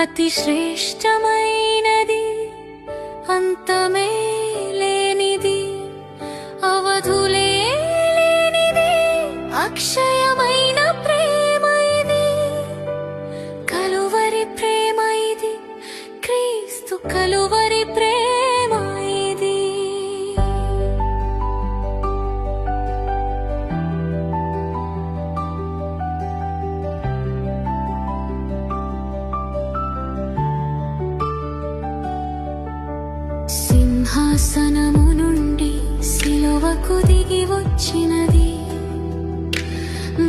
అతి శ్రేష్టమైనది, అంతమే లేనిది, అవధులే లేనిది, అక్షయమైన ప్రేమ ఇది. కలువరి ప్రేమ ఇది, క్రీస్తు కలువరి ప్రేమ ఇది. సింహాసనము నుండి సిలువకు దిగి వచ్చినది,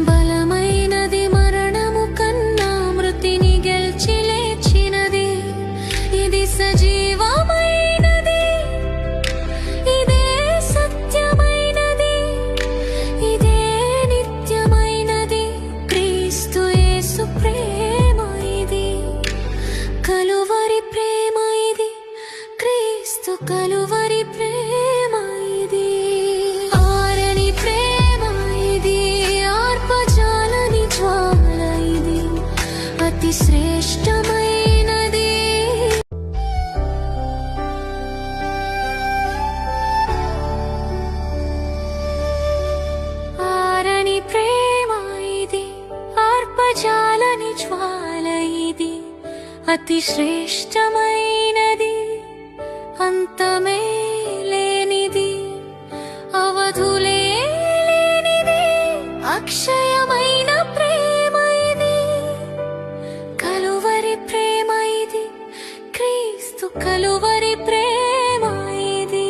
బలమైనది, మరణము కన్నా మృతిని గెలిచి లేచినది. ఇది సజీవమైనది, ఇదే సత్యమైనది, ఇదే నిత్యమైనది. క్రీస్తు యేసు ప్రేమ ఇది, కలువరి ప్రేమ ఇది, క్రీస్తు కలువరి ప్రేమ ఇది. ఆరని ప్రేమ ఇది, ఆర్పజాలని జ్వాల ఇది, అతి శ్రేష్టమైనది. ఆరని ప్రేమ ఇది, ఆర్పజాలని జ్వాల ఇది, అతి శ్రేష్టమైనది, అంతమే లేనిది, అవధులే లేనిది, అక్షయమైన ప్రేమ ఇది. కలువరి ప్రేమ ఇది, క్రీస్తు కలువరి ప్రేమ ఇది.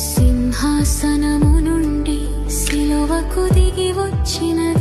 సింహాసనము నుండి సిలువకు దిగి వచ్చినది,